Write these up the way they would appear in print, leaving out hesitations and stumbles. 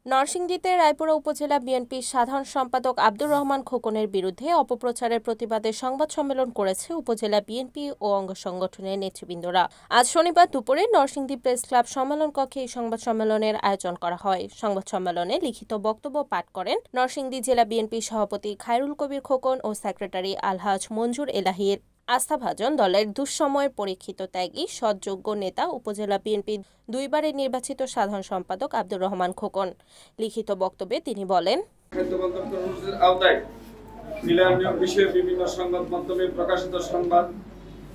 নরসিংদীতে রায়পুরা উপজেলা বিএনপির সাধারণ সম্পাদক আব্দুর রহমান খোকনের বিরুদ্ধে অপপ্রচারের প্রতিবাদে সংবাদ সম্মেলন করেছে উপজেলা বিএনপি ও অঙ্গ সংগঠনের নেতৃবৃন্দরা। আজ শনিবার দুপুরে নরসিংদী প্রেস ক্লাব সম্মেলন কক্ষে এই সংবাদ সম্মেলনের আয়োজন করা হয়। সংবাদ সম্মেলনে লিখিত বক্তব্য পাঠ করেন নরসিংদী জেলা বিএনপির সভাপতি খায়রুল কবির খোকন ও সেক্রেটারি আলহাজ মঞ্জুর এলাহির। আস্থাভাজন দলের দুঃসময়ের পরীক্ষিত ত্যাগী সৎযোগ্য নেতা উপজেলা বিএনপির দুইবারের নির্বাচিত সাধারণ সম্পাদক আব্দুর রহমান খোকন। লিখিত বক্তব্যে তিনি বলেন, বিষয়ে বিভিন্ন সংবাদ মাধ্যমে প্রকাশিত সংবাদ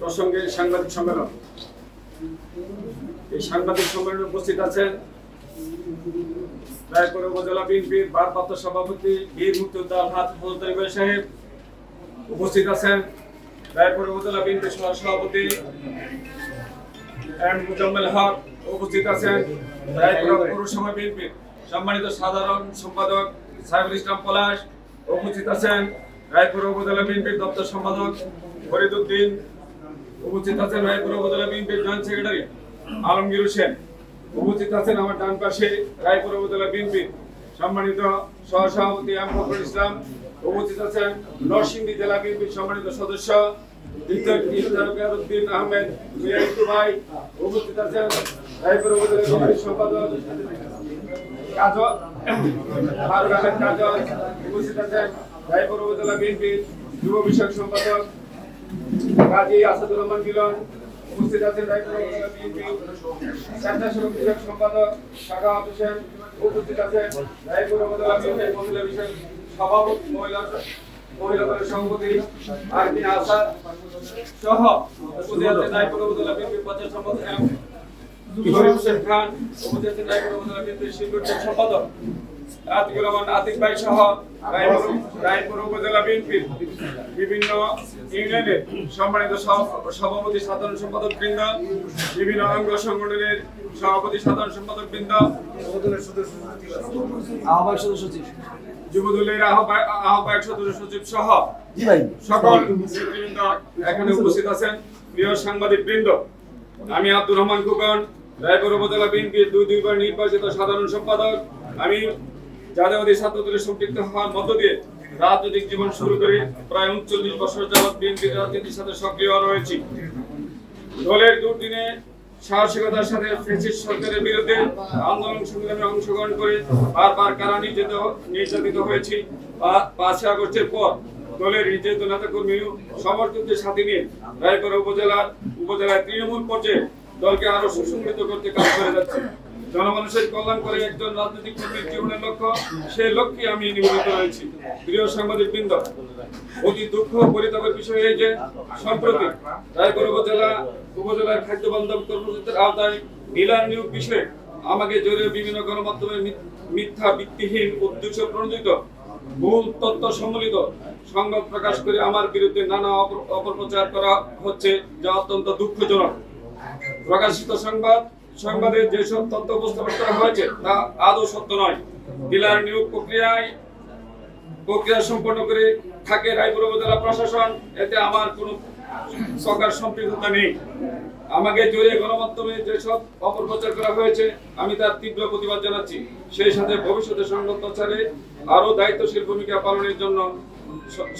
প্রসঙ্গে সাংবাদিক সম্মেলন। এই সাংবাদিক সম্মেলনে উপস্থিত আছেন রায়পুরা উপজেলা বিএনপির ভারপ্রাপ্ত সভাপতি বীর মুক্তিযোদ্ধা আলহাজ হযরত আলী ভাই সাহেব, উপস্থিত আছেন রায়পুরা উপজেলা বিএনপির সভাপতি এম মুজাম্মেল হক, উপস্থিত আছেন রায়পুরা পৌরসভা বিএনপির সম্মানিত সাধারণ সম্পাদক সাইফুল ইসলাম পলাশ, উপস্থিত আছেন রায়পুরা উপজেলা বিএনপির দপ্তর সম্পাদক ফরিদউদ্দিন, উপস্থিত আছেন রায়পুরা উপজেলা বিএনপির জয়েন্ট সেক্রেটারি আলমগীর হোসেন, উপস্থিত আছেন আমার ডান পাশে রায়পুরা উপজেলা বিএনপির সম্মানিত সহসভাপতি এম ফখরুল ইসলাম, উপস্থিত আছেন নরসিংদী জেলা বিএনপির সম্মানিত সদস্য উদ্দিন আহমেদ ভাই, উপস্থিত আছেন রায়পুরা উপজেলা বিএনপির সম্পাদক কাজল ফারুক আহমেদ কাজল, উপস্থিত আছেন রায়পুরা উপজেলা বিএনপির যুব বিষয়ক সম্পাদক কাজী আসাদুর রহমান মিলন, উপস্থিত আছেন রায়পুরা উপজেলা বিএনপির স্বেচ্ছাসেবক বিষয়ক সম্পাদক সাখাওয়াত হোসেন, উপস্থিত আছেন রায়পুরা উপজেলা বিএনপির মহিলা বিষয়ক সভাপতি মহিলা সভাপতি আরবিন আসাদ সহ উপস্থিত আছেন রায়পুরা উপজেলা বিএনপির প্রচার সম্পাদক ইব্রাহিম হোসেন খান, উপস্থিত আছেন রায়পুরা উপজেলা বিএনপির শিল্পী সম্পাদক আতিকুর রহমান আতিক ভাই সহ রায়পুরা উপজেলা বিএনপির বিভিন্ন ইউনিয়নের সম্মানিত সভাপতি সাধারণ সম্পাদক বৃন্দ, বিভিন্ন অঙ্গ সংগঠনের সভাপতি সাধারণ সম্পাদক বৃন্দ, আহ্বায়ক সদস্য সচিব, যুবদলের আহ্বায়ক সদস্য সচিব সহ সকল নেতৃবৃন্দ এখানে উপস্থিত আছেন। প্রিয় সাংবাদিক বৃন্দ, আমি আব্দুর রহমান খোকন, রায়পুরা উপজেলা বিএনপির দুইবার নির্বাচিত সাধারণ সম্পাদক। আমি জাতীয়তাবাদী ছাত্র দলের সম্পৃক্ত হওয়ার মধ্য দিয়ে রাজনৈতিক জীবন শুরু করে প্রায় 39 বছর যাবৎ বিএনপির রাজনীতির সাথে সক্রিয় রয়েছি। দলের দুর্দিনে সাহসিকতার সাথে ফ্যাসিস্ট সরকারের বিরুদ্ধে আন্দোলন সংগ্রামে অংশগ্রহণ করে বারবার কারা নির্যাতিত হয়েছি। 5 আগস্টের পর দলের নির্যাতিত নেতাকর্মী সমর্থকদের সাথে নিয়ে রায়পুরা উপজেলায় তৃণমূল পর্যায়ে দলকে আরো সুসংগঠিত করতে কাজ করে যাচ্ছে। জনমানুষের কল্যাণ করে একজন রাজনৈতিক কর্মীর জীবনের লক্ষ্য, সেই লক্ষ্যে আমি নিবেদিত রয়েছি। প্রিয় সাংবাদিক বৃন্দ, অতি দুঃখ পরিতাপের বিষয় এই যে সম্প্রতি রায়পুরা উপজেলার খাদ্য বান্ধব কর্মসূচির আওতায় ডিলার নিয়োগ বিষয়ে আমাকে জড়িয়ে বিভিন্ন গণমাধ্যমের মিথ্যা ভিত্তিহীন উদ্দেশ্য প্রণোদিত ভুল তথ্য সম্মিলিত সংবাদ প্রকাশ করে আমার বিরুদ্ধে নানা অপপ্রচার করা হচ্ছে, যা অত্যন্ত দুঃখজনক। প্রকাশিত সংবাদে যেসব তথ্য উপস্থাপন করা হয়েছে তা আদৌ সত্য নয়। ডিলার নিয়োগ প্রক্রিয়া সম্পন্ন করে থাকে রায়পুরা উপজেলা প্রশাসন, এতে আমার কোনো প্রকার সম্পৃক্ততা নেই। আমাকে জড়িয়ে গণমাধ্যমে যেসব অপপ্রচার করা হয়েছে আমি তার তীব্র প্রতিবাদ জানাচ্ছি। সেই সাথে ভবিষ্যতে সংবাদ প্রচারে আরো দায়িত্বশীল ভূমিকা পালনের জন্য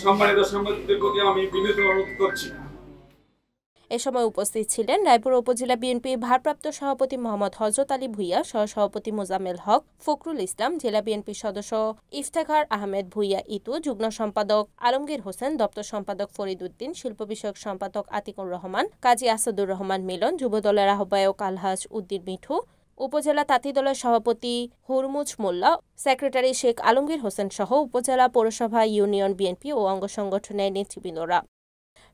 সম্মানিত সাংবাদিকদের প্রতি আমি বিনীত অনুরোধ করছি। এ সময় উপস্থিত ছিলেন রায়পুরা উপজেলা বিএনপির ভারপ্রাপ্ত সভাপতি মোহাম্মদ হযরত আলী ভূঁইয়া, সহসভাপতি মোজাম্মেল হক, ফখরুল ইসলাম, জেলা বিএনপির সদস্য ইফতেখার আহমেদ ভূঁইয়া ইতু, যুগ্ম সম্পাদক আলমগীর হোসেন, দপ্তর সম্পাদক ফরিদউদ্দিন, শিল্প বিষয়ক সম্পাদক আতিকুর রহমান, কাজী আসাদুর রহমান মিলন, যুবদলের আহ্বায়ক আলহাজ উদ্দিন মিঠু, উপজেলা তাঁতি দলের সভাপতি হুরমুজ মোল্লা, সেক্রেটারি শেখ আলমগীর হোসেন সহ উপজেলা পৌরসভা, ইউনিয়ন বিএনপি ও অঙ্গ সংগঠনের নেতৃবৃন্দরা।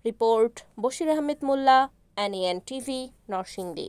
রিপোর্ট বশির আহমেদ মোল্লা, NEN টিভি, নরসিংদী।